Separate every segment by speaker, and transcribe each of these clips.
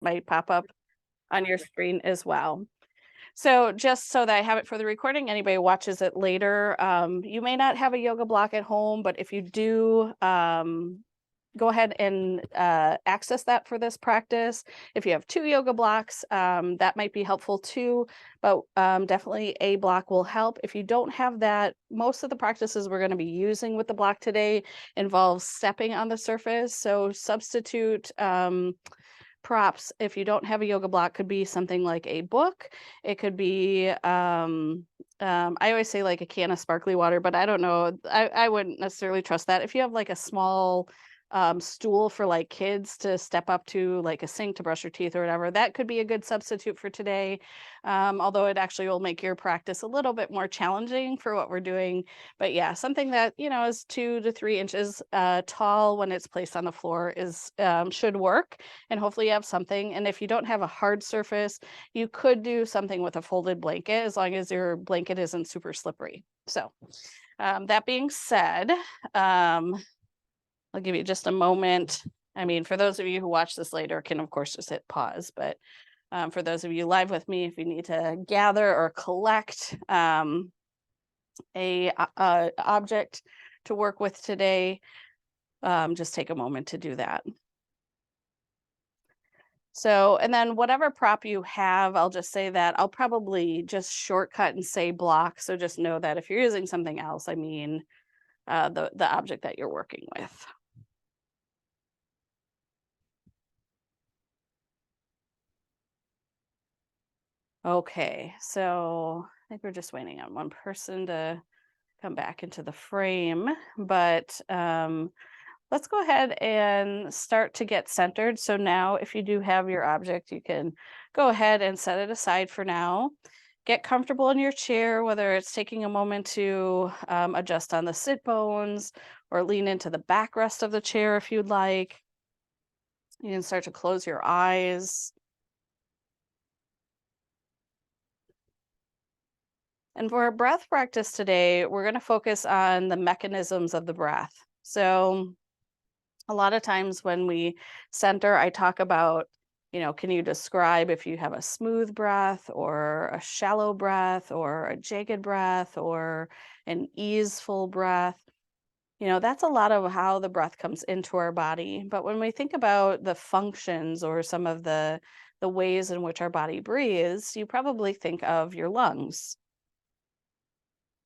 Speaker 1: might pop up on your screen as well. So just so that I have it for the recording, anybody who watches it later, you may not have a yoga block at home, but if you do, go ahead and access that for this practice. If you have 2 yoga blocks, that might be helpful too, but definitely a block will help. If you don't have that, most of the practices we're going to be using with the block today involves stepping on the surface. So substitute props, if you don't have a yoga block, could be something like a book. It could be I always say like a can of sparkly water, but I don't know. I wouldn't necessarily trust that. If you have like a small stool for like kids to step up to, like a sink to brush your teeth or whatever, that could be a good substitute for today. Although it actually will make your practice a little bit more challenging for what we're doing. But yeah, something that, is 2 to 3 inches tall when it's placed on the floor is should work. And hopefully you have something. And if you don't have a hard surface, you could do something with a folded blanket as long as your blanket isn't super slippery. So that being said, I'll give you just a moment. I mean, for those of you who watch this later, can of course just hit pause. But for those of you live with me, if you need to gather or collect a object to work with today, just take a moment to do that. So, and then whatever prop you have, I'll just say that I'll probably just shortcut and say block. So just know that if you're using something else, I mean the object that you're working with. Okay, so I think we're just waiting on one person to come back into the frame, but let's go ahead and start to get centered. So now if you do have your object, you can go ahead and set it aside for now. Get comfortable in your chair, whether it's taking a moment to adjust on the sit bones or lean into the backrest of the chair if you'd like. You can start to close your eyes. And for our breath practice today, we're going to focus on the mechanisms of the breath. So, a lot of times when we center, I talk about, can you describe if you have a smooth breath or a shallow breath or a jagged breath or an easeful breath? That's a lot of how the breath comes into our body. But when we think about the functions or some of the ways in which our body breathes, you probably think of your lungs.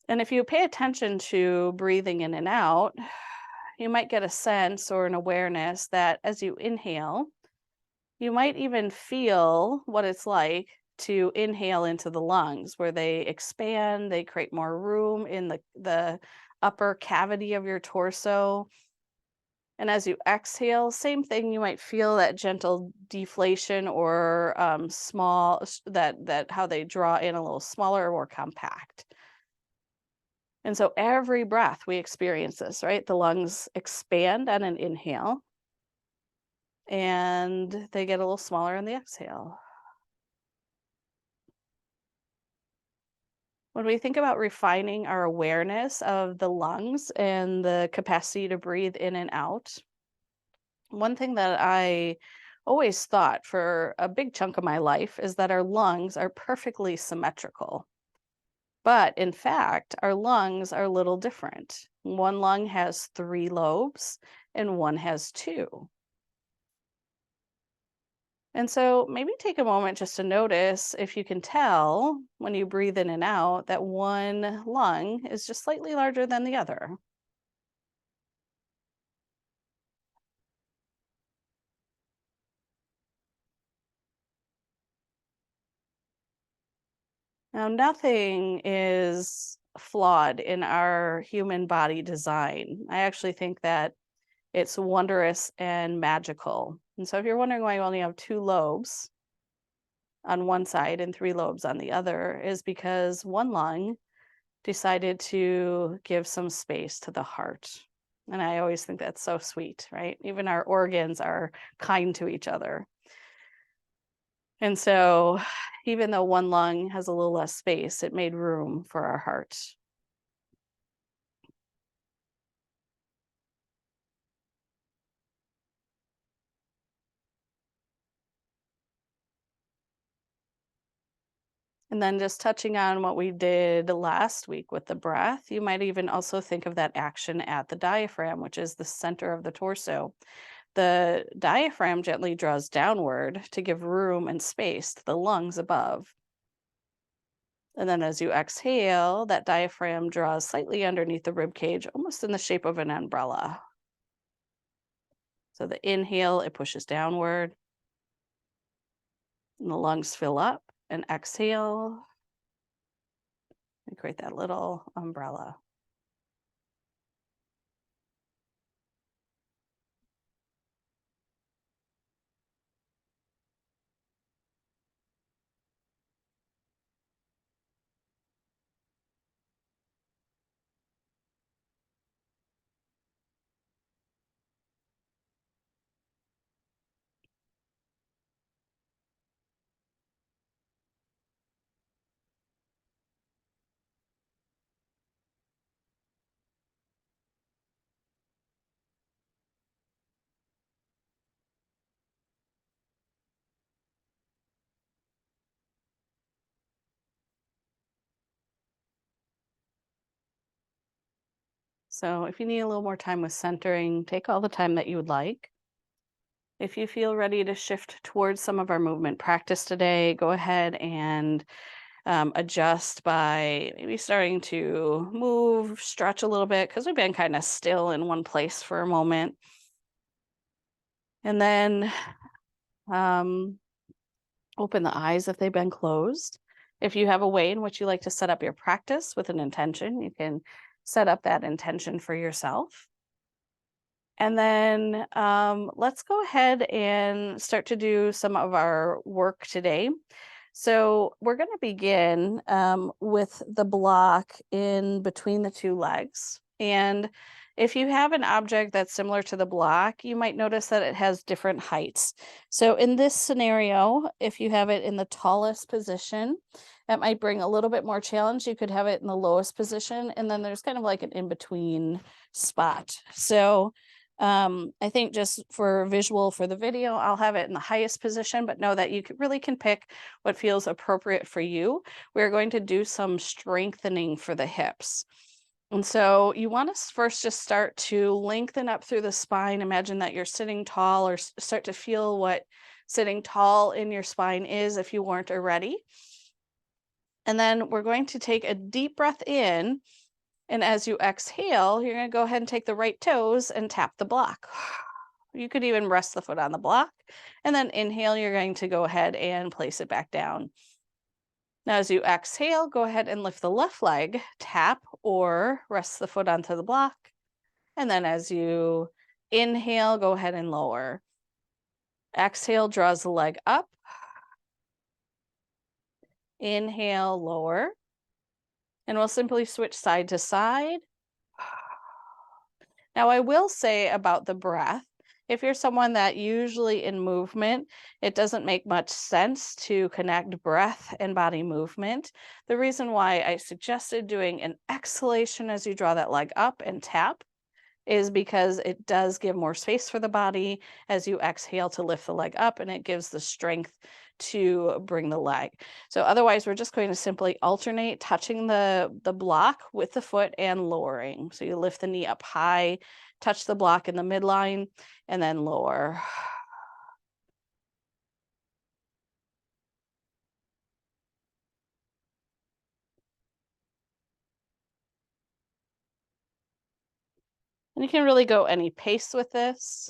Speaker 1: And if you pay attention to breathing in and out, you might get a sense or an awareness that as you inhale, you might even feel what it's like to inhale into the lungs, where they expand, they create more room in the upper cavity of your torso. And as you exhale, same thing, you might feel that gentle deflation or that how they draw in a little smaller or more compact. And so every breath we experience this, right? The lungs expand on an inhale and they get a little smaller on the exhale. When we think about refining our awareness of the lungs and the capacity to breathe in and out, one thing that I always thought for a big chunk of my life is that our lungs are perfectly symmetrical. But in fact, our lungs are a little different. One lung has 3 lobes and one has 2. And so maybe take a moment just to notice if you can tell when you breathe in and out that one lung is just slightly larger than the other. Now, nothing is flawed in our human body design. I actually think that it's wondrous and magical. And so if you're wondering why you only have 2 lobes on one side and 3 lobes on the other, is because one lung decided to give some space to the heart. And I always think that's so sweet, right? Even our organs are kind to each other. And so, even though one lung has a little less space, it made room for our heart. And then just touching on what we did last week with the breath, you might even also think of that action at the diaphragm, which is the center of the torso. The diaphragm gently draws downward to give room and space to the lungs above. And then as you exhale, that diaphragm draws slightly underneath the rib cage, almost in the shape of an umbrella. So the inhale, it pushes downward, and the lungs fill up. And exhale, and create that little umbrella. So if you need a little more time with centering, take all the time that you would like. If you feel ready to shift towards some of our movement practice today, go ahead and adjust by maybe starting to move, stretch a little bit, because we've been kind of still in one place for a moment. And then open the eyes if they've been closed. If you have a way in which you like to set up your practice with an intention, you can set up that intention for yourself. And then let's go ahead and start to do some of our work today. So we're going to begin with the block in between the two legs. And if you have an object that's similar to the block, you might notice that it has different heights. So in this scenario, if you have it in the tallest position, that might bring a little bit more challenge. You could have it in the lowest position, and then there's kind of like an in-between spot. So I think just for visual for the video, I'll have it in the highest position, but know that you really can pick what feels appropriate for you. We're going to do some strengthening for the hips. And so you want to first just start to lengthen up through the spine. Imagine that you're sitting tall, or start to feel what sitting tall in your spine is if you weren't already. And then we're going to take a deep breath in. And as you exhale, you're going to go ahead and take the right toes and tap the block. You could even rest the foot on the block. And then inhale, you're going to go ahead and place it back down. Now, as you exhale, go ahead and lift the left leg, tap or rest the foot onto the block. And then as you inhale, go ahead and lower. Exhale, draws the leg up. Inhale, lower. And we'll simply switch side to side. Now, I will say about the breath, if you're someone that usually in movement, it doesn't make much sense to connect breath and body movement. The reason why I suggested doing an exhalation as you draw that leg up and tap is because it does give more space for the body as you exhale to lift the leg up, and it gives the strength to bring the leg. So otherwise, we're just going to simply alternate touching the block with the foot and lowering. So you lift the knee up high, touch the block in the midline, and then lower. And you can really go any pace with this.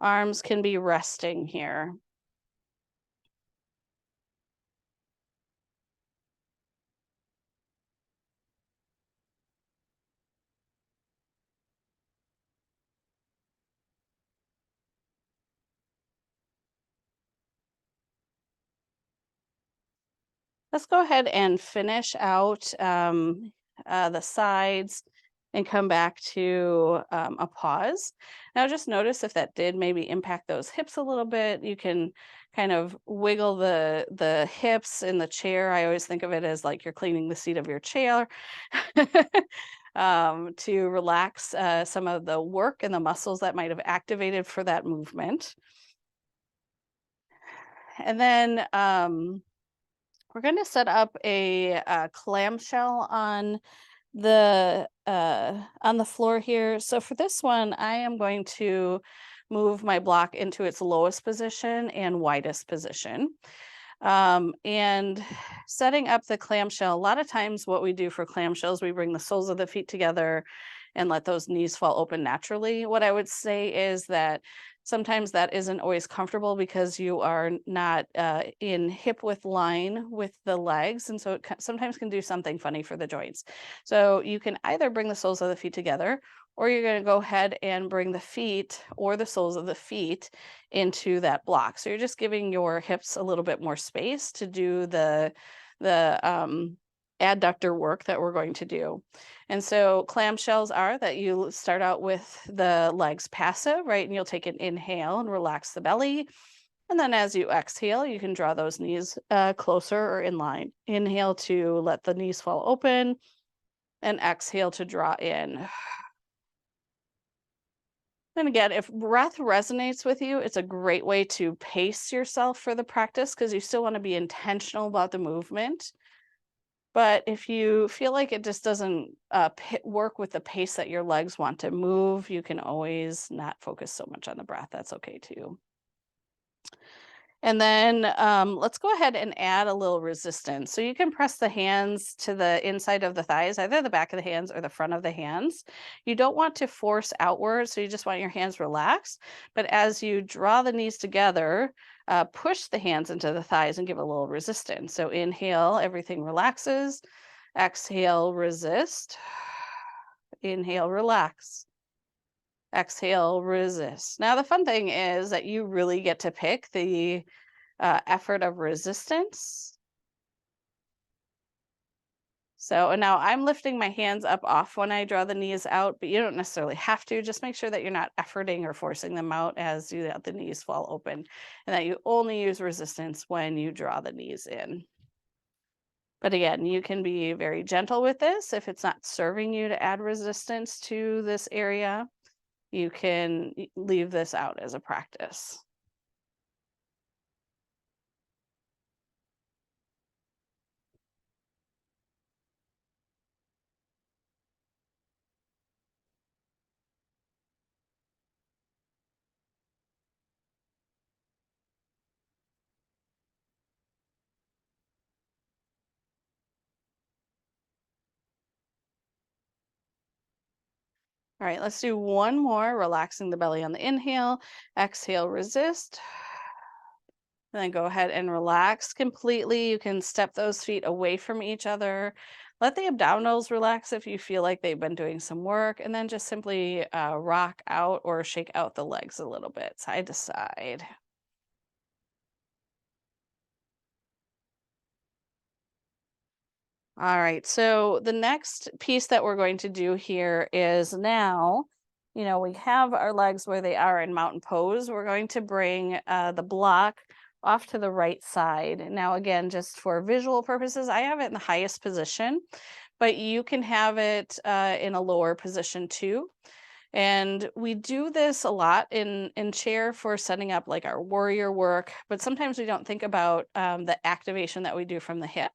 Speaker 1: Arms can be resting here. Let's go ahead and finish out the sides and come back to a pause. Now just notice if that did maybe impact those hips a little bit. You can kind of wiggle the hips in the chair. I always think of it as like you're cleaning the seat of your chair to relax some of the work and the muscles that might have activated for that movement. And then we're going to set up a, clamshell on the floor here. So for this one, I am going to move my block into its lowest position and widest position. And setting up the clamshell, a lot of times what we do for clamshells, we bring the soles of the feet together and let those knees fall open naturally. What I would say is that sometimes that isn't always comfortable because you are not in hip width line with the legs. And so it sometimes can do something funny for the joints. So you can either bring the soles of the feet together, or you're going to go ahead and bring the feet or the soles of the feet into that block. So you're just giving your hips a little bit more space to do the adductor work that we're going to do. And so clamshells are that you start out with the legs passive, right? And you'll take an inhale and relax the belly. And then as you exhale, you can draw those knees closer or in line. Inhale to let the knees fall open, and exhale to draw in. And again, if breath resonates with you, it's a great way to pace yourself for the practice because you still want to be intentional about the movement. But if you feel like it just doesn't work with the pace that your legs want to move, you can always not focus so much on the breath. That's okay too. And then let's go ahead and add a little resistance. So you can press the hands to the inside of the thighs, either the back of the hands or the front of the hands. You don't want to force outward, so you just want your hands relaxed. But as you draw the knees together, push the hands into the thighs and give a little resistance. So inhale, everything relaxes. Exhale, resist. Inhale, relax. Exhale, resist. Now, the fun thing is that you really get to pick the effort of resistance. So now I'm lifting my hands up off when I draw the knees out, but you don't necessarily have to. Just make sure that you're not efforting or forcing them out as you let the knees fall open, and that you only use resistance when you draw the knees in. But again, you can be very gentle with this. If it's not serving you to add resistance to this area, you can leave this out as a practice. All right, let's do one more, relaxing the belly on the inhale. Exhale, resist. And then go ahead and relax completely. You can step those feet away from each other. Let the abdominals relax if you feel like they've been doing some work. And then just simply rock out or shake out the legs a little bit, side to side. All right, so the next piece that we're going to do here is now, we have our legs where they are in mountain pose. We're going to bring the block off to the right side. Now, again, just for visual purposes, I have it in the highest position, but you can have it in a lower position too. And we do this a lot in chair for setting up like our warrior work, but sometimes we don't think about the activation that we do from the hip.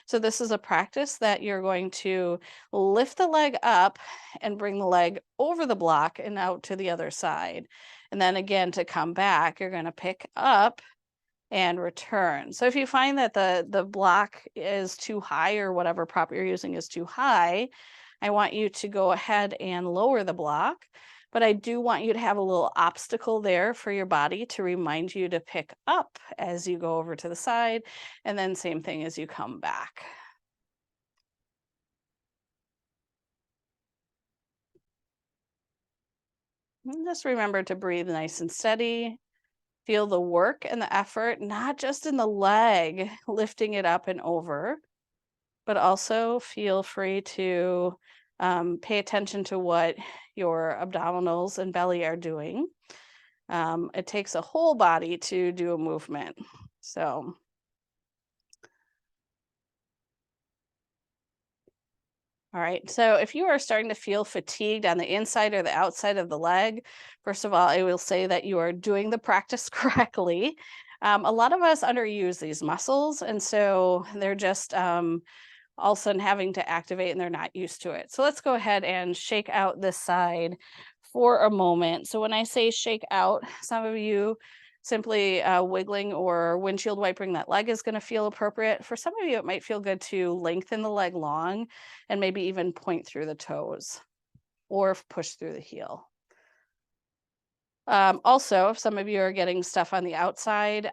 Speaker 1: So this is a practice that you're going to lift the leg up and bring the leg over the block and out to the other side. And then again, to come back, you're going to pick up and return. So if you find that the block is too high or whatever prop you're using is too high, I want you to go ahead and lower the block, but I do want you to have a little obstacle there for your body to remind you to pick up as you go over to the side, and then same thing as you come back. And just remember to breathe nice and steady. Feel the work and the effort, not just in the leg, lifting it up and over, but also feel free to pay attention to what your abdominals and belly are doing. It takes a whole body to do a movement. So, all right. So if you are starting to feel fatigued on the inside or the outside of the leg, first of all, I will say that you are doing the practice correctly. A lot of us underuse these muscles, and so they're just all of a sudden having to activate and they're not used to it. So let's go ahead and shake out this side for a moment. So when I say shake out, some of you simply wiggling or windshield wipering that leg is going to feel appropriate. For some of you, it might feel good to lengthen the leg long and maybe even point through the toes or push through the heel. Also, if some of you are getting stuff on the outside,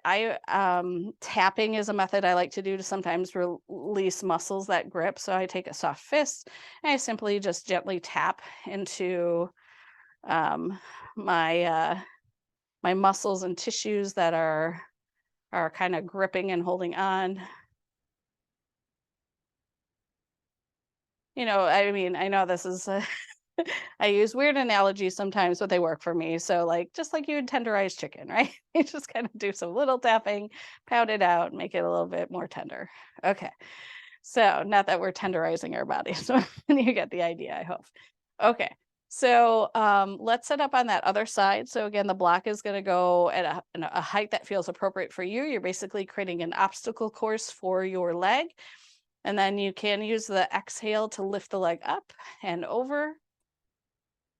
Speaker 1: tapping is a method I like to do to sometimes release muscles that grip. So I take a soft fist and I simply just gently tap into um, my my muscles and tissues that are kind of gripping and holding on. I mean, I know this is I use weird analogies sometimes, but they work for me. So, like, just like you would tenderize chicken, right? You just kind of do some little tapping, pound it out, make it a little bit more tender. Okay. So, not that we're tenderizing our bodies, so you get the idea, I hope. Okay. So, let's set up on that other side. So, again, the block is going to go at a height that feels appropriate for you. You're basically creating an obstacle course for your leg. And then you can use the exhale to lift the leg up and over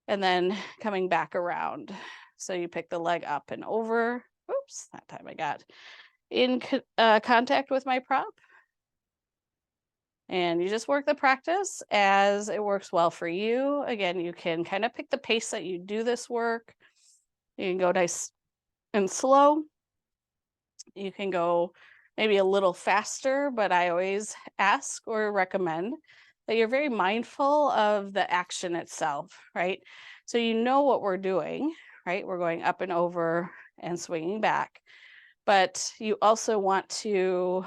Speaker 1: and then coming back around. So you pick the leg up and over. Oops, that time I got in contact with my prop. And you just work the practice as it works well for you. Again, you can kind of pick the pace that you do this work. You can go nice and slow. You can go maybe a little faster, but I always ask or recommend that you're very mindful of the action itself, right? So you know what we're doing, right? We're going up and over and swinging back, but you also want to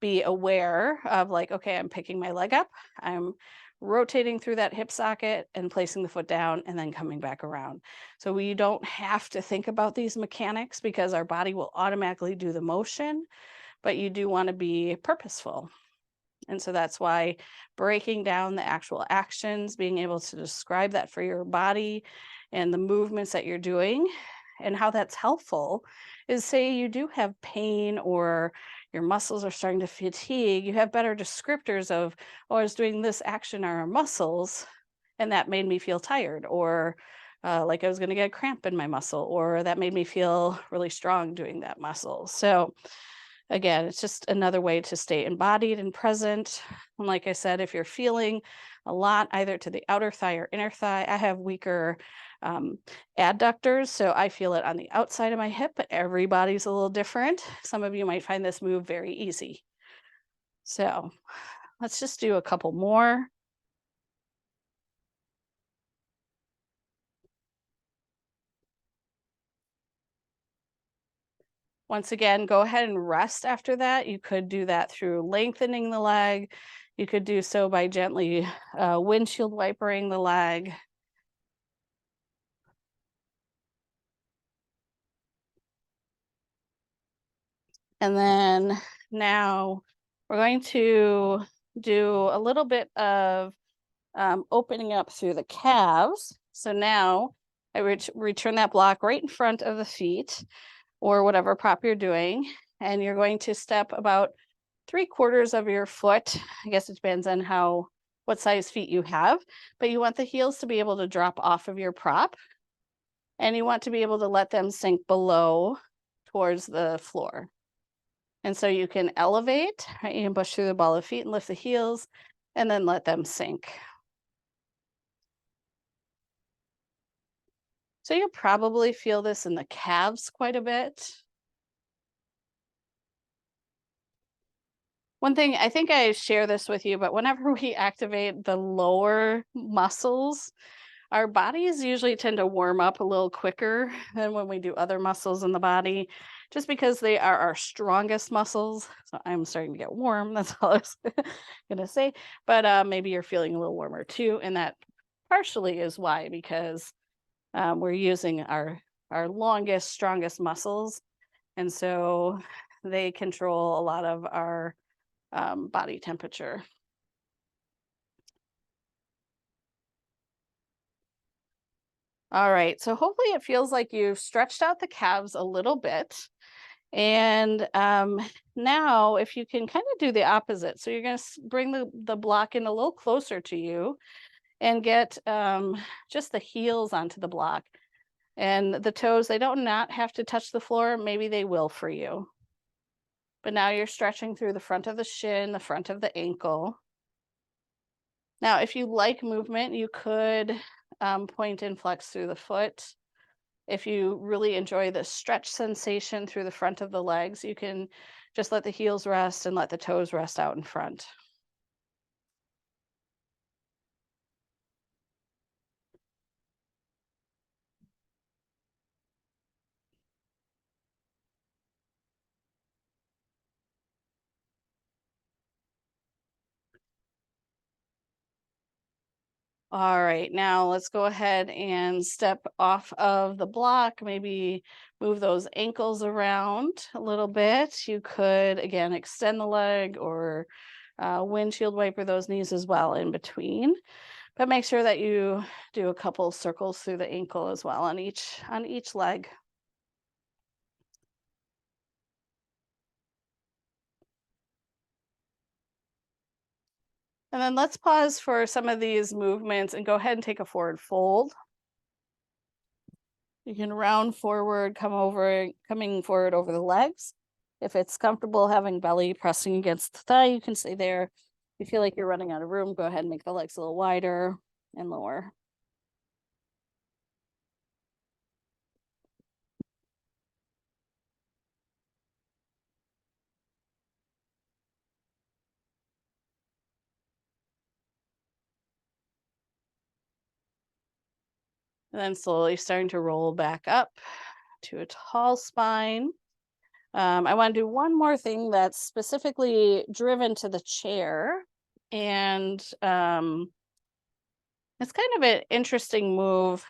Speaker 1: be aware of like, okay, I'm picking my leg up, I'm rotating through that hip socket and placing the foot down and then coming back around. So we don't have to think about these mechanics because our body will automatically do the motion, but you do want to be purposeful. And so that's why breaking down the actual actions, being able to describe that for your body and the movements that you're doing and how that's helpful is, say you do have pain or your muscles are starting to fatigue, you have better descriptors of, oh, I was doing this action on our muscles and that made me feel tired, or like I was going to get a cramp in my muscle, or that made me feel really strong doing that muscle. So again, it's just another way to stay embodied and present. And like I said, if you're feeling a lot either to the outer thigh or inner thigh, I have weaker adductors, so I feel it on the outside of my hip, but everybody's a little different. Some of you might find this move very easy. So let's just do a couple more. Once again, go ahead and rest after that. You could do that through lengthening the leg. You could do so by gently windshield wipering the leg. And then now we're going to do a little bit of opening up through the calves. So now I return that block right in front of the feet or whatever prop you're doing. And you're going to step about 3/4 of your foot. I guess it depends on what size feet you have, but you want the heels to be able to drop off of your prop. And you want to be able to let them sink below towards the floor. And so you can elevate, right? You can push through the ball of feet and lift the heels and then let them sink. So you'll probably feel this in the calves quite a bit. One thing, I think I share this with you, but whenever we activate the lower muscles, our bodies usually tend to warm up a little quicker than when we do other muscles in the body, just because they are our strongest muscles. So I'm starting to get warm. That's all I was going to say. But maybe you're feeling a little warmer too. And that partially is why, because we're using our longest, strongest muscles. And so they control a lot of our body temperature. All right, so hopefully it feels like you've stretched out the calves a little bit. And now if you can kind of do the opposite. So you're going to bring the block in a little closer to you and get just the heels onto the block. And the toes, they don't not have to touch the floor. Maybe they will for you. But now you're stretching through the front of the shin, the front of the ankle. Now, if you like movement, you could point and flex through the foot. If you really enjoy the stretch sensation through the front of the legs, you can just let the heels rest and let the toes rest out in front. All right, now let's go ahead and step off of the block, maybe move those ankles around a little bit. You could, again, extend the leg or windshield wiper those knees as well in between. But make sure that you do a couple circles through the ankle as well on each leg. And then let's pause for some of these movements and go ahead and take a forward fold. You can round forward, coming forward over the legs. If it's comfortable having belly pressing against the thigh, you can stay there. If you feel like you're running out of room, go ahead and make the legs a little wider and lower. And then slowly starting to roll back up to a tall spine. I want to do one more thing that's specifically driven to the chair. And it's kind of an interesting move.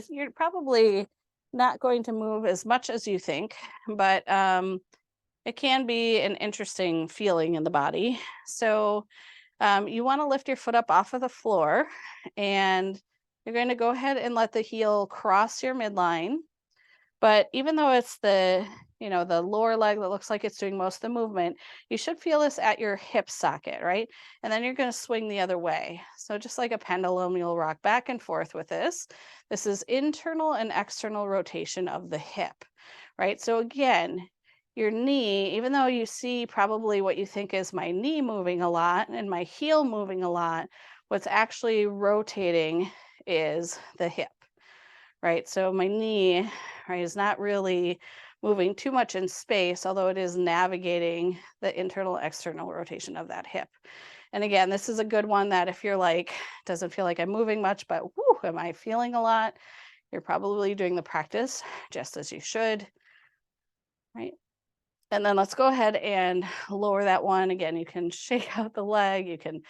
Speaker 1: You're probably not going to move as much as you think, but it can be an interesting feeling in the body. So you want to lift your foot up off of the floor, and you're going to go ahead and let the heel cross your midline. But even though it's the lower leg that looks like it's doing most of the movement, you should feel this at your hip socket, right? And then you're going to swing the other way. So just like a pendulum, you'll rock back and forth with this. This is internal and external rotation of the hip, right? So again, your knee, even though you see probably what you think is my knee moving a lot and my heel moving a lot, what's actually rotating is the hip, right? So my knee, right, is not really moving too much in space, although it is navigating the internal external rotation of that hip. And again, this is a good one that if you're like, doesn't feel like I'm moving much, but whoo, am I feeling a lot? You're probably doing the practice just as you should, right? And then let's go ahead and lower that one. Again, you can shake out the leg. You can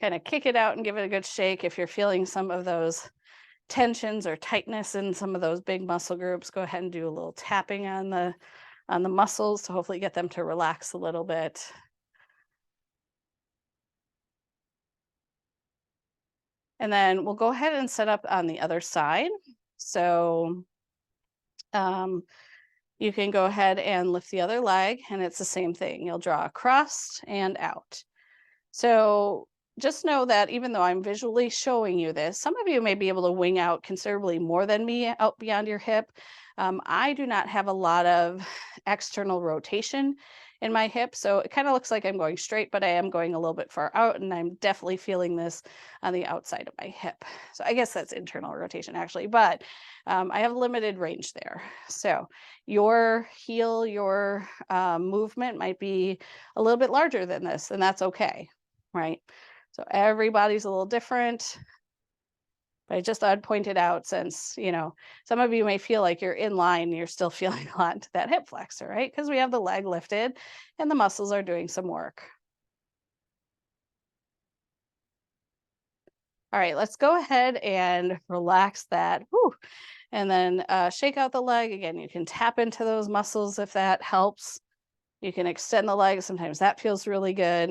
Speaker 1: kind of kick it out and give it a good shake. If you're feeling some of those tensions or tightness in some of those big muscle groups, go ahead and do a little tapping on the muscles to hopefully get them to relax a little bit. And then we'll go ahead and set up on the other side. So you can go ahead and lift the other leg, and it's the same thing. You'll draw across and out. So just know that even though I'm visually showing you this, some of you may be able to wing out considerably more than me out beyond your hip. I do not have a lot of external rotation in my hip, so it kind of looks like I'm going straight, but I am going a little bit far out, and I'm definitely feeling this on the outside of my hip. So I guess that's internal rotation actually, but I have limited range there. So your heel, your movement might be a little bit larger than this, and that's okay, right? So everybody's a little different. But I just thought I'd point it out since, some of you may feel like you're in line and you're still feeling a lot to that hip flexor, right? Because we have the leg lifted and the muscles are doing some work. All right, let's go ahead and relax that. Whew. And then shake out the leg. Again, you can tap into those muscles if that helps. You can extend the leg. Sometimes that feels really good.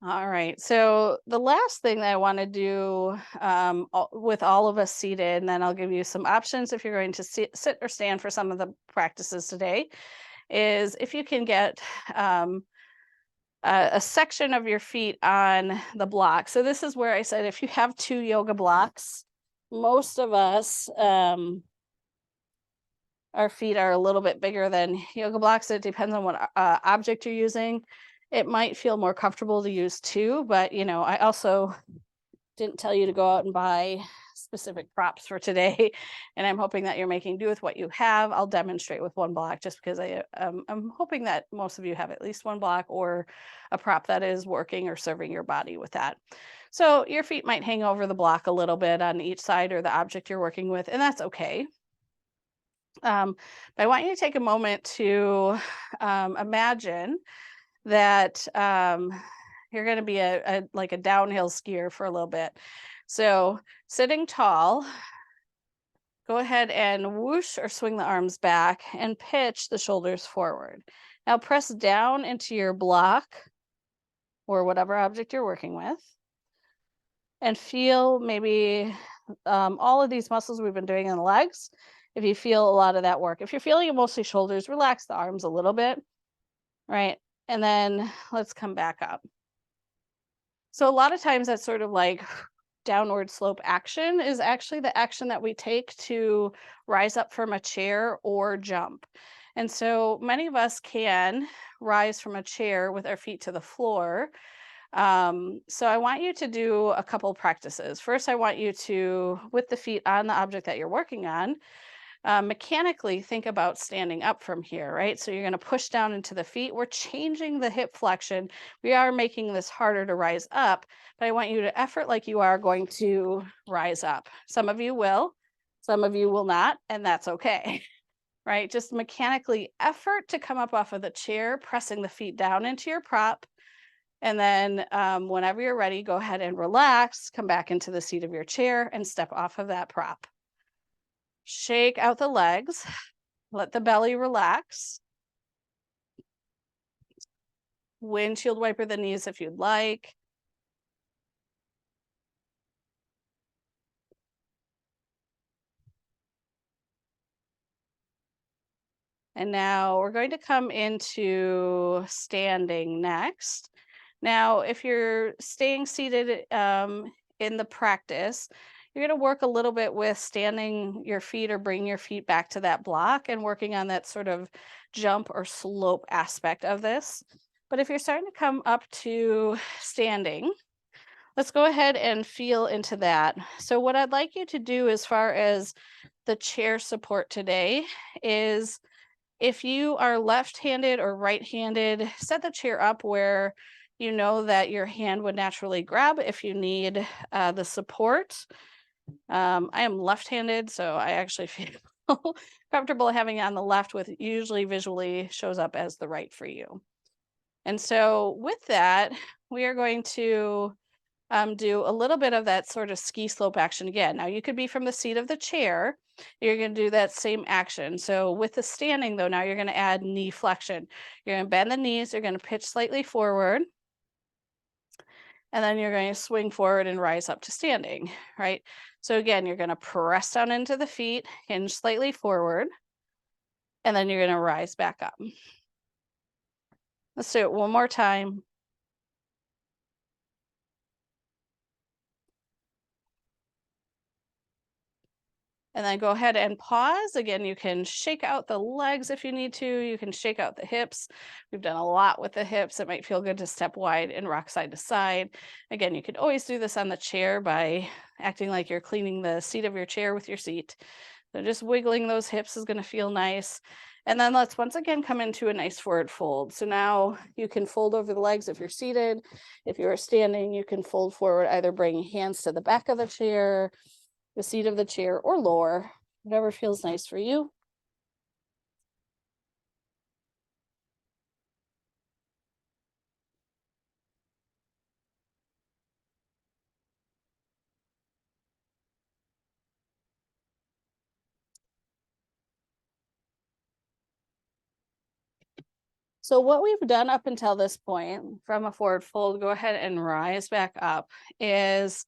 Speaker 1: All right. So the last thing that I want to do with all of us seated, and then I'll give you some options if you're going to sit or stand for some of the practices today, is if you can get um, a section of your feet on the block. So this is where I said if you have 2 yoga blocks, most of us, our feet are a little bit bigger than yoga blocks. It depends on what object you're using. It might feel more comfortable to use 2, but I also didn't tell you to go out and buy specific props for today. And I'm hoping that you're making do with what you have. I'll demonstrate with 1 block just because I'm hoping that most of you have at least 1 block or a prop that is working or serving your body with that. So your feet might hang over the block a little bit on each side or the object you're working with, and that's okay. But I want you to take a moment to imagine that you're going to be like a downhill skier for a little bit. So sitting tall, go ahead and whoosh or swing the arms back and pitch the shoulders forward. Now press down into your block or whatever object you're working with and feel maybe all of these muscles we've been doing in the legs. If you feel a lot of that work, if you're feeling it mostly shoulders, relax the arms a little bit, right? And then let's come back up. So a lot of times that sort of like downward slope action is actually the action that we take to rise up from a chair or jump. And so many of us can rise from a chair with our feet to the floor. So I want you to do a couple practices. First, I want you to, with the feet on the object that you're working on, mechanically think about standing up from here, right? So you're going to push down into the feet. We're changing the hip flexion. We are making this harder to rise up, but I want you to effort like you are going to rise up. Some of you will, some of you will not, and that's okay, right? Just mechanically effort to come up off of the chair, pressing the feet down into your prop. And then whenever you're ready, go ahead and relax, come back into the seat of your chair and step off of that prop. Shake out the legs, let the belly relax. Windshield wiper the knees if you'd like. And now we're going to come into standing next. Now, if you're staying seated in the practice, you're going to work a little bit with standing your feet or bring your feet back to that block and working on that sort of jump or slope aspect of this. But if you're starting to come up to standing, let's go ahead and feel into that. So what I'd like you to do as far as the chair support today is if you are left-handed or right-handed, set the chair up where you know that your hand would naturally grab if you need the support. I am left-handed, so I actually feel comfortable having it on the left, with usually visually shows up as the right for you. And so with that, we are going to do a little bit of that sort of ski slope action again. Now you could be from the seat of the chair. You're going to do that same action. So with the standing though, now you're going to add knee flexion. You're going to bend the knees. You're going to pitch slightly forward. And then you're going to swing forward and rise up to standing, right? So again, you're going to press down into the feet, hinge slightly forward, and then you're going to rise back up. Let's do it one more time. And then go ahead and pause. Again, you can shake out the legs if you need to. You can shake out the hips. We've done a lot with the hips. It might feel good to step wide and rock side to side. Again, you could always do this on the chair by acting like you're cleaning the seat of your chair with your seat. So just wiggling those hips is going to feel nice. And then let's once again come into a nice forward fold. So now you can fold over the legs if you're seated. If you're standing, you can fold forward, either bring hands to the back of the chair, the seat of the chair, or lower, whatever feels nice for you. So what we've done up until this point from a forward fold, go ahead and rise back up, is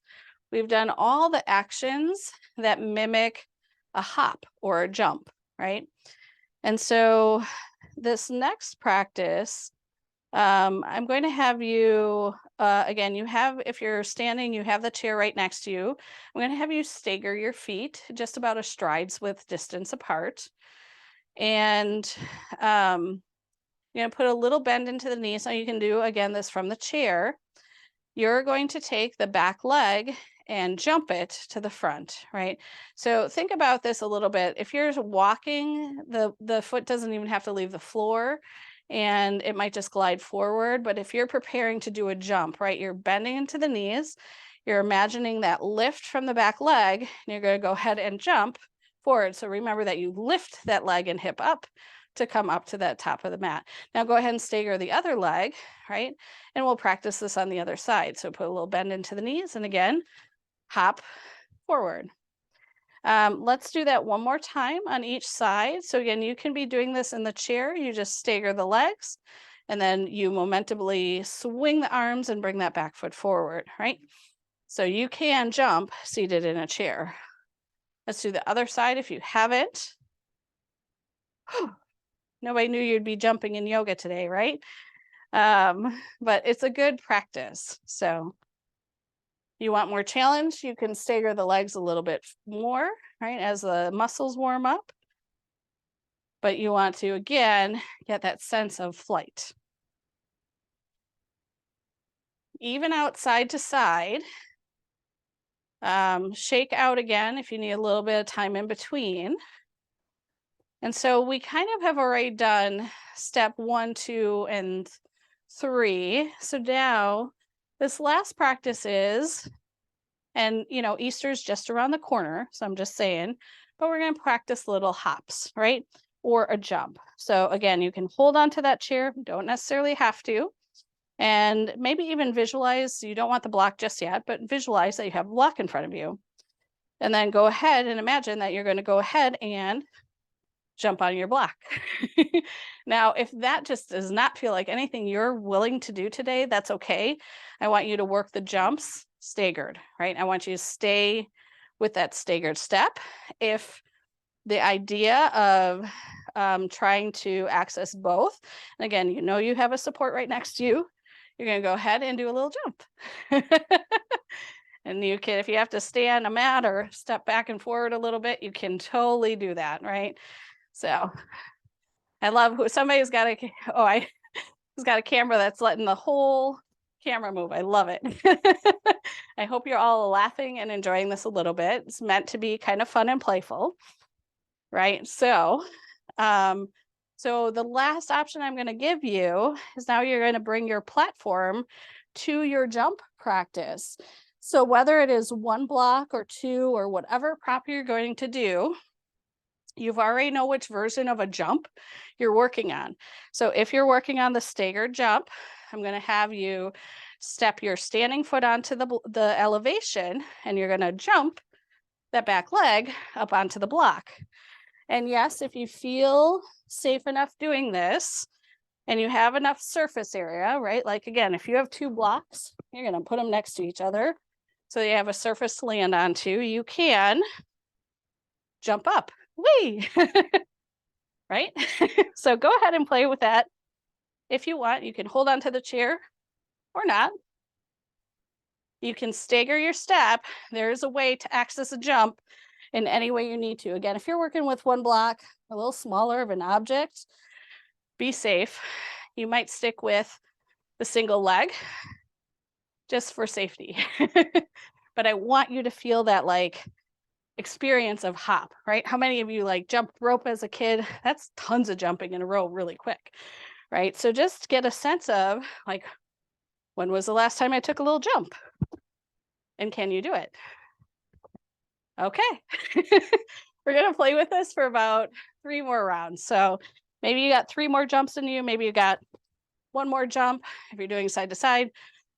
Speaker 1: we've done all the actions that mimic a hop or a jump, right? And so this next practice, I'm going to have you, again, you have, if you're standing, you have the chair right next to you. I'm going to have you stagger your feet just about a stride's width distance apart. And you're going to put a little bend into the knees. Now you can do, again, this from the chair. You're going to take the back leg and jump it to the front, right? So think about this a little bit. If you're walking, the foot doesn't even have to leave the floor and it might just glide forward. But if you're preparing to do a jump, right, you're bending into the knees, you're imagining that lift from the back leg, and you're going to go ahead and jump forward. So remember that you lift that leg and hip up to come up to that top of the mat. Now go ahead and stagger the other leg, right? And we'll practice this on the other side. So put a little bend into the knees and again, hop forward. Let's do that one more time on each side. So again, you can be doing this in the chair. You just stagger the legs and then you momentumly swing the arms and bring that back foot forward, right? So you can jump seated in a chair. Let's do the other side if you haven't. Nobody knew you'd be jumping in yoga today, right? But it's a good practice. So you want more challenge, you can stagger the legs a little bit more, right, as the muscles warm up. But you want to, again, get that sense of flight. Even out side to side. Shake out again if you need a little bit of time in between. And so we kind of have already done step 1, 2, and 3. So now this last practice is, and you know, Easter's just around the corner, so I'm just saying, but we're going to practice little hops, right? Or a jump. So again, you can hold on to that chair, don't necessarily have to. And maybe even visualize, you don't want the block just yet, but visualize that you have a block in front of you. And then go ahead and imagine that you're going to go ahead and jump on your block. Now, if that just does not feel like anything you're willing to do today, that's okay. I want you to work the jumps staggered, right? I want you to stay with that staggered step. If the idea of trying to access both, and again, you know you have a support right next to you, you're going to go ahead and do a little jump. And you can, if you have to stay on a mat or step back and forward a little bit, you can totally do that, right? So I love who somebody's got a, who's got a camera that's letting the whole camera move. I love it. I hope you're all laughing and enjoying this a little bit. It's meant to be kind of fun and playful, right? So, so the last option I'm going to give you is now you're going to bring your platform to your jump practice. So whether it is 1 block or 2 or whatever prop you're going to do, you've already know which version of a jump you're working on. So if you're working on the staggered jump, I'm going to have you step your standing foot onto the elevation and you're going to jump that back leg up onto the block. And yes, if you feel safe enough doing this and you have enough surface area, right? Like again, if you have 2 blocks, you're going to put them next to each other so you have a surface to land onto, you can jump up. Whee! Right? So go ahead and play with that. If you want, you can hold on to the chair or not. You can stagger your step. There's a way to access a jump in any way you need to. Again, if you're working with 1 block, a little smaller of an object, be safe. You might stick with the single leg just for safety. But I want you to feel that like experience of hop, right? How many of you like jumped rope as a kid? That's tons of jumping in a row really quick, right? So just get a sense of like, when was the last time I took a little jump? And can you do it? Okay. We're going to play with this for about 3 more rounds. So maybe you got 3 more jumps in you. Maybe you got 1 more jump. If you're doing side to side,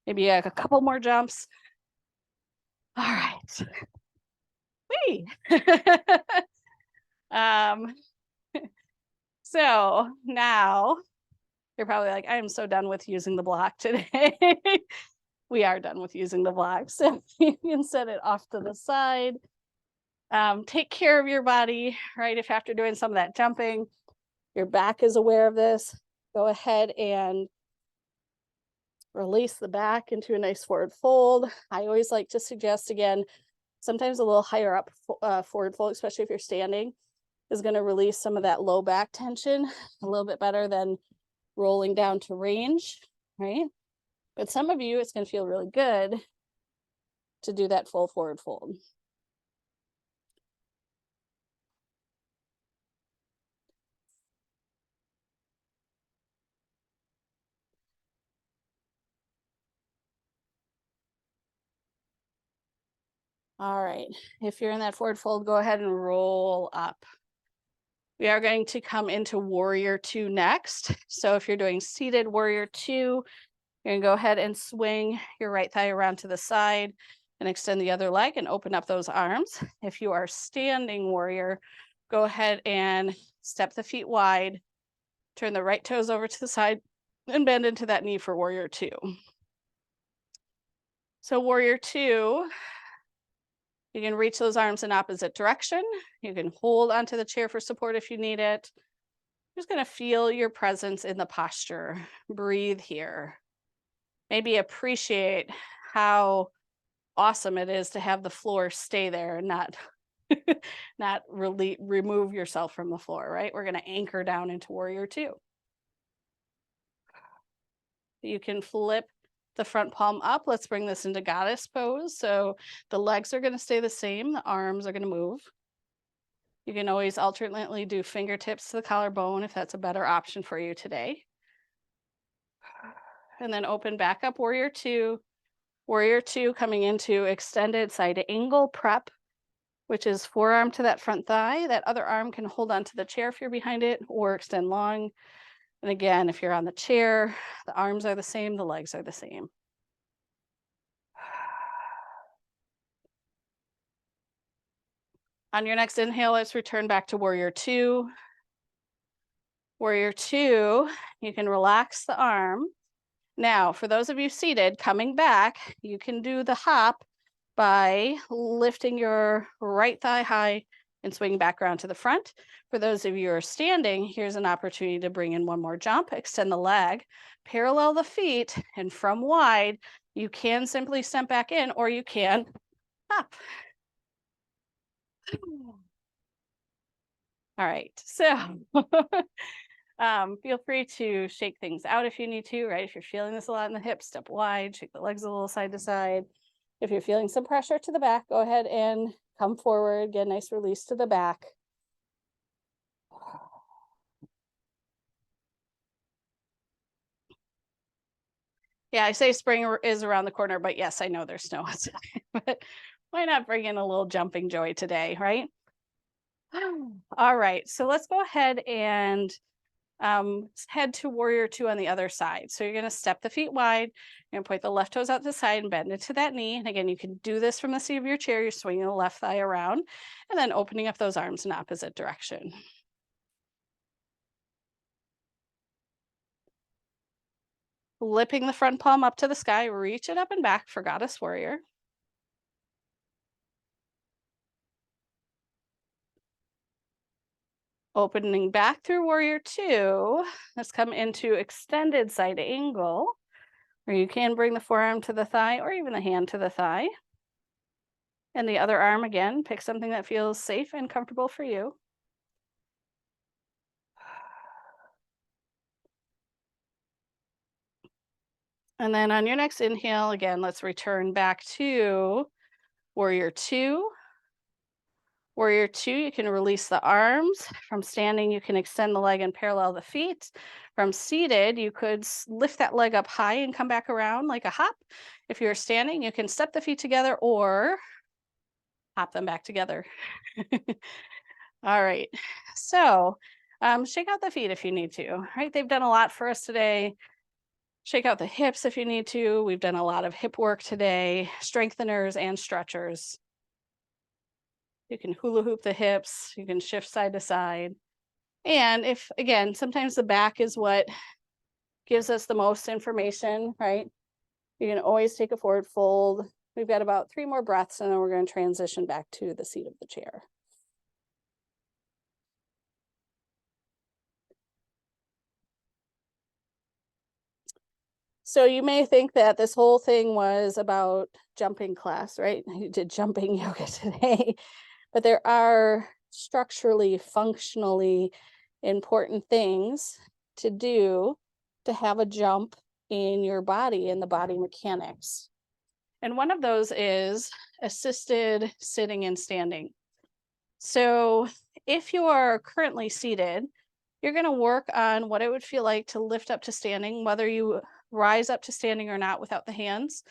Speaker 1: maybe you have a couple more jumps. All right. Whee! So now You're probably like, I am so done with using the block today. We are done with using the block. So you can set it off to the side. Take care of your body, right? If after doing some of that jumping, your back is aware of this, go ahead and release the back into a nice forward fold. I always like to suggest, again, sometimes a little higher up forward fold, especially if you're standing, is going to release some of that low back tension a little bit better than rolling down to range, right? But some of you, it's going to feel really good to do that full forward fold. All right, if you're in that forward fold, go ahead and roll up. We are going to come into warrior two next. So if you're doing seated warrior two, you're gonna go ahead and swing your right thigh around to the side and extend the other leg and open up those arms. If you are standing warrior, go ahead and step the feet wide, turn the right toes over to the side and bend into that knee for warrior two. So warrior two, you can reach those arms in opposite direction. You can hold onto the chair for support if you need it. Just going to feel your presence in the posture. Breathe here. Maybe appreciate how awesome it is to have the floor stay there and not really remove yourself from the floor, right? We're going to anchor down into warrior two. You can flip the front palm up. Let's bring this into goddess pose. So the legs are going to stay the same. The arms are going to move. You can always alternately do fingertips to the collarbone if that's a better option for you today. And then open back up warrior two. Warrior two coming into extended side angle prep, which is forearm to that front thigh. That other arm can hold onto the chair if you're behind it or extend long. And again, if you're on the chair, the arms are the same, the legs are the same. On your next inhale, let's return back to warrior two. Warrior two, you can relax the arm. Now, for those of you seated, coming back, you can do the hop by lifting your right thigh high and swinging back around to the front. For those of you who are standing, here's an opportunity to bring in one more jump, extend the leg, parallel the feet, and from wide, you can simply step back in or you can hop. All right, so feel free to shake things out if you need to, right? If you're feeling this a lot in the hips, step wide, shake the legs a little side to side. If you're feeling some pressure to the back, go ahead and come forward, get a nice release to the back. Yeah, I say spring is around the corner, but yes, I know there's snow outside, but why not bring in a little jumping joy today, right? All right, so let's go ahead and head to warrior two on the other side. So you're going to step the feet wide, you're going to point the left toes out to the side and bend into that knee. And again, you can do this from the seat of your chair. You're swinging the left thigh around and then opening up those arms in opposite direction. Flipping the front palm up to the sky, reach it up and back for goddess warrior. Opening back through warrior two, let's come into extended side angle, where you can bring the forearm to the thigh or even the hand to the thigh. And the other arm, again, pick something that feels safe and comfortable for you. And then on your next inhale, again, let's return back to warrior two. Warrior two, you can release the arms. From standing, you can extend the leg and parallel the feet. From seated, you could lift that leg up high and come back around like a hop. If you're standing, you can step the feet together or hop them back together. All right, so shake out the feet if you need to, right? They've done a lot for us today. Shake out the hips if you need to. We've done a lot of hip work today, strengtheners and stretchers. You can hula hoop the hips, you can shift side to side. And if, again, sometimes the back is what gives us the most information, right? You can always take a forward fold. We've got about 3 more breaths, and then we're going to transition back to the seat of the chair. So you may think that this whole thing was about jumping class, right? You did jumping yoga today, but there are structurally, functionally important things to do to have a jump in your body, in the body mechanics. And one of those is assisted sitting and standing. So if you are currently seated, you're going to work on what it would feel like to lift up to standing, whether you rise up to standing or not without the hands.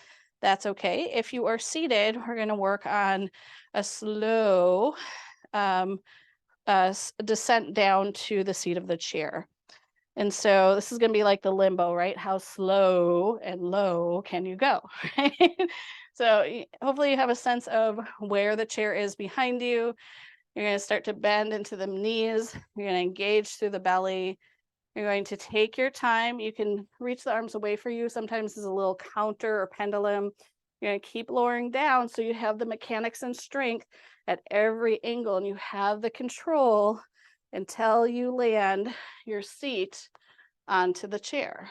Speaker 1: That's okay. If you are seated, we're going to work on a slow descent down to the seat of the chair. And so this is going to be like the limbo, right? How slow and low can you go? Right? So hopefully you have a sense of where the chair is behind you. You're going to start to bend into the knees. You're going to engage through the belly. You're going to take your time. You can reach the arms away for you. Sometimes there's a little counter or pendulum. You're going to keep lowering down so you have the mechanics and strength at every angle, and you have the control until you land your seat onto the chair.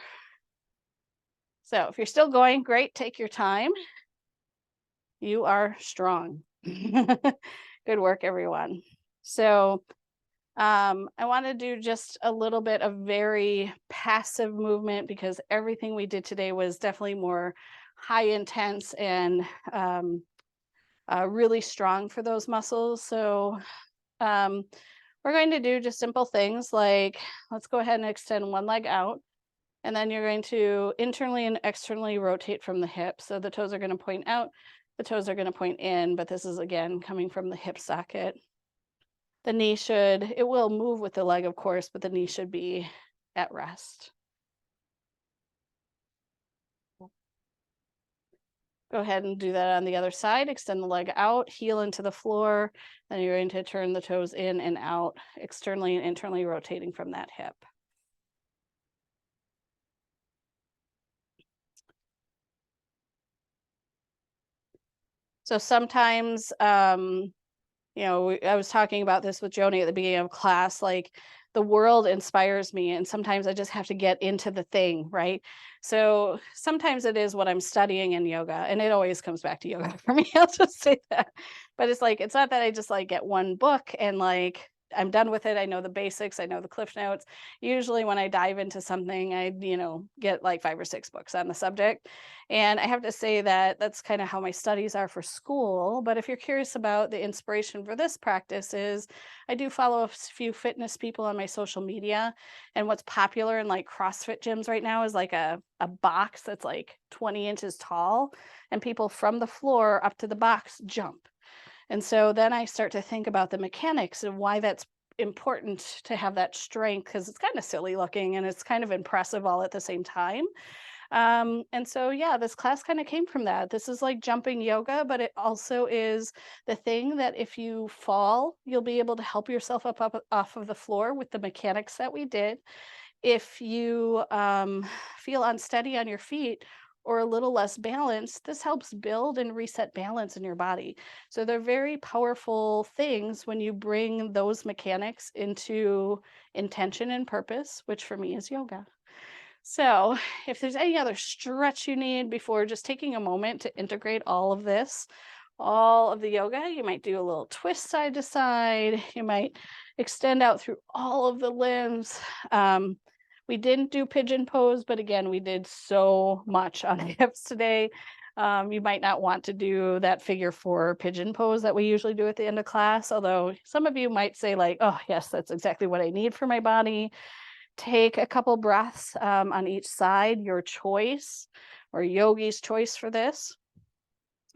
Speaker 1: So if you're still going, great, take your time. You are strong. Good work, everyone. So I want to do just a little bit of very passive movement because everything we did today was definitely more high intense and really strong for those muscles. So we're going to do just simple things like, let's go ahead and extend one leg out. And then you're going to internally and externally rotate from the hip. So the toes are going to point out, the toes are going to point in, but this is again coming from the hip socket. The knee it will move with the leg, of course, but the knee should be at rest. Go ahead and do that on the other side. Extend the leg out, heel into the floor. Then you're going to turn the toes in and out, externally and internally rotating from that hip. So sometimes, I was talking about this with Joni at the beginning of class, like the world inspires me and sometimes I just have to get into the thing, right? So sometimes it is what I'm studying in yoga, and it always comes back to yoga for me. I'll just say that. But it's like, it's not that I just like get one book and like I'm done with it. I know the basics, I know the cliff notes. Usually when I dive into something, I, get like 5 or 6 books on the subject. And I have to say that that's kind of how my studies are for school. But if you're curious about the inspiration for this practice is I do follow a few fitness people on my social media. And what's popular in like CrossFit gyms right now is like a box that's like 20 inches tall, and people from the floor up to the box jump. And so then I start to think about the mechanics and why that's important to have that strength, because it's kind of silly looking and it's kind of impressive all at the same time. And so, yeah, this class kind of came from that. This is like jumping yoga, but it also is the thing that if you fall, you'll be able to help yourself up off of the floor with the mechanics that we did. If you feel unsteady on your feet or a little less balanced, this helps build and reset balance in your body. So they're very powerful things when you bring those mechanics into intention and purpose, which for me is yoga. So if there's any other stretch you need before just taking a moment to integrate all of this, all of the yoga, you might do a little twist side to side. You might extend out through all of the limbs. We didn't do pigeon pose, but again, we did so much on the hips today. You might not want to do that figure 4 pigeon pose that we usually do at the end of class, although some of you might say like, oh yes, that's exactly what I need for my body. Take a couple breaths on each side, your choice or yogi's choice for this.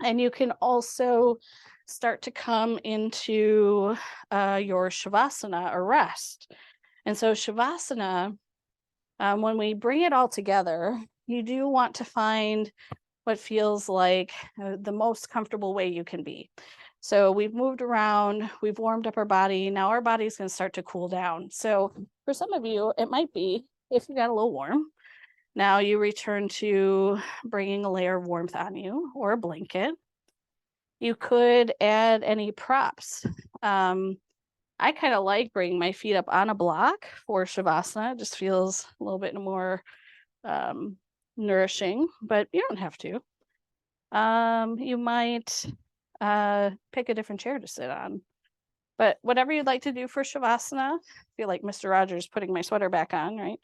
Speaker 1: And you can also start to come into your Shavasana or rest. And so Shavasana, when we bring it all together, you do want to find what feels like the most comfortable way you can be. So we've moved around, we've warmed up our body. Now our body's going to start to cool down. So for some of you, it might be, if you got a little warm, Now you return to bringing a layer of warmth on you or a blanket. You could add any props. Um, I kind of like bringing my feet up on a block for Shavasana. It just feels a little bit more um, nourishing, but you don't have to. You might pick a different chair to sit on. But whatever you'd like to do for Shavasana, I feel like Mr. Rogers putting my sweater back on, right?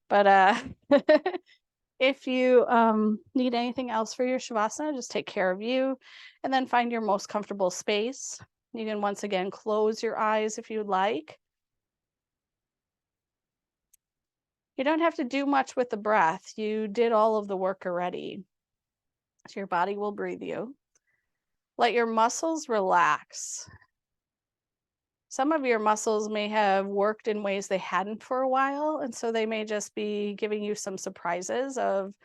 Speaker 1: But if you need anything else for your Shavasana, just take care of you and then find your most comfortable space. You can once again close your eyes if you'd like. You don't have to do much with the breath. You did all of the work already. So your body will breathe you. Let your muscles relax. Some of your muscles may have worked in ways they hadn't for a while, and so they may just be giving you some surprises of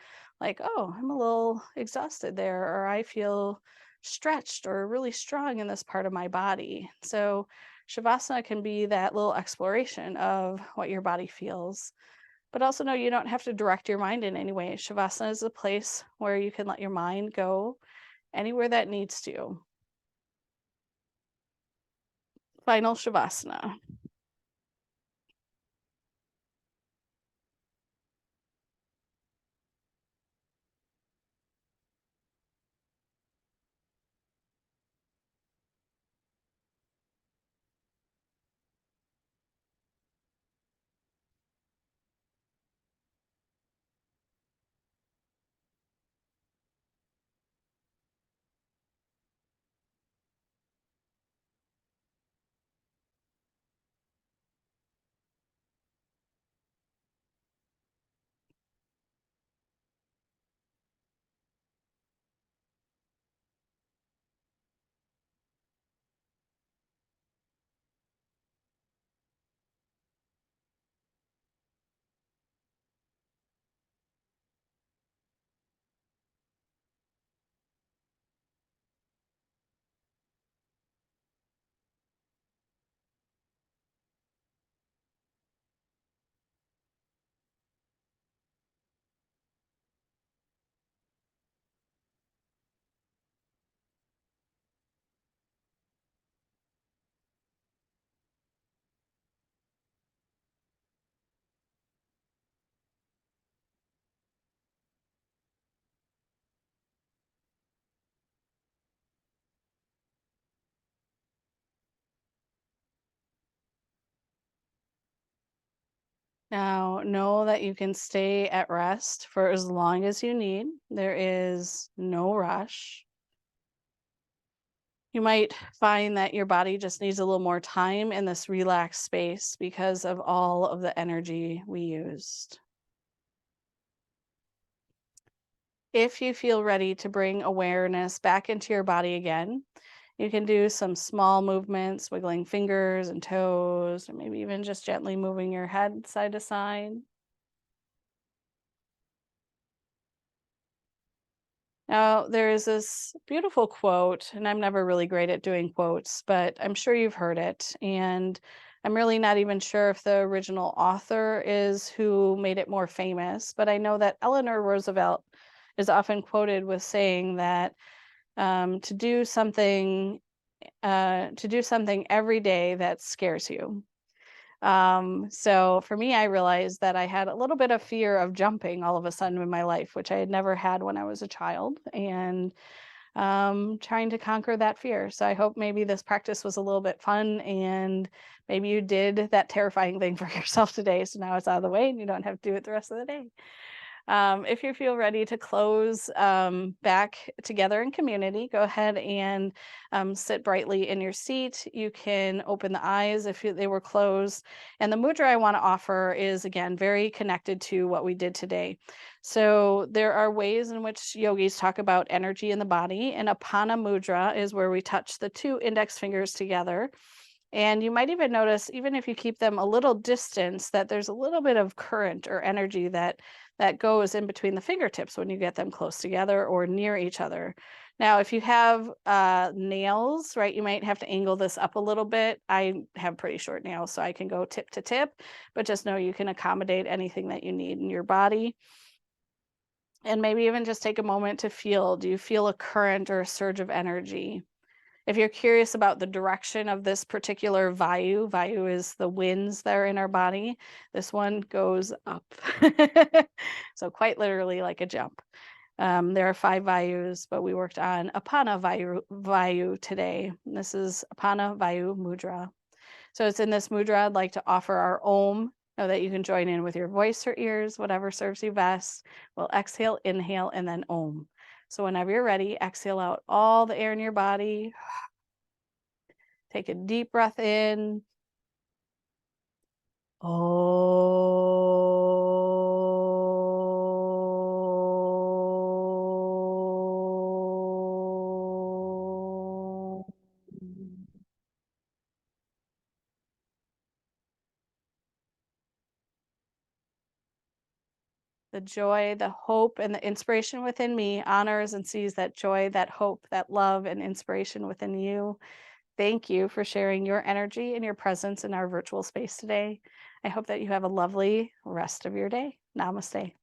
Speaker 1: like, oh, I'm a little exhausted there, or I feel stretched or really strong in this part of my body. So Shavasana can be that little exploration of what your body feels. But also know you don't have to direct your mind in any way. Shavasana is a place where you can let your mind go anywhere that needs to. Final Shavasana. Now, know that you can stay at rest for as long as you need. There is no rush. You might find that your body just needs a little more time in this relaxed space because of all of the energy we used. If you feel ready to bring awareness back into your body again, you can do some small movements, wiggling fingers and toes, or maybe even just gently moving your head side to side. Now, there is this beautiful quote, and I'm never really great at doing quotes, but I'm sure you've heard it. And I'm really not even sure if the original author is who made it more famous, but I know that Eleanor Roosevelt is often quoted with saying that to do something every day that scares you. So for me, I realized that I had a little bit of fear of jumping all of a sudden in my life, which I had never had when I was a child, and trying to conquer that fear. So I hope maybe this practice was a little bit fun and maybe you did that terrifying thing for yourself today. So now it's out of the way and you don't have to do it the rest of the day. If you feel ready to close back together in community, go ahead and sit brightly in your seat. You can open the eyes if they were closed. And the mudra I want to offer is, again, very connected to what we did today. So there are ways in which yogis talk about energy in the body, and Apana mudra is where we touch the two index fingers together. And you might even notice, even if you keep them a little distance, that there's a little bit of current or energy that goes in between the fingertips when you get them close together or near each other. Now, if you have nails, right, you might have to angle this up a little bit. I have pretty short nails, so I can go tip to tip, but just know you can accommodate anything that you need in your body. And maybe even just take a moment to feel, do you feel a current or a surge of energy? If you're curious about the direction of this particular Vayu, Vayu is the winds that are in our body. This one goes up. So quite literally like a jump. There are 5 Vayus, but we worked on Apana Vayu today. This is Apana Vayu Mudra. So it's in this mudra, I'd like to offer our Om. Know that you can join in with your voice or ears, whatever serves you best. We'll exhale, inhale, and then Om. So whenever you're ready, exhale out all the air in your body. Take a deep breath in. The joy, the hope, and the inspiration within me honors and sees that joy, that hope, that love, and inspiration within you. Thank you for sharing your energy and your presence in our virtual space today. I hope that you have a lovely rest of your day. Namaste.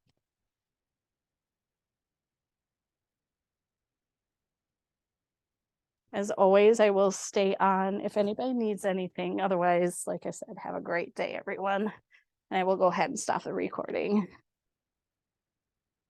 Speaker 1: As always, I will stay on if anybody needs anything. Otherwise, like I said, have a great day, everyone. And I will go ahead and stop the recording.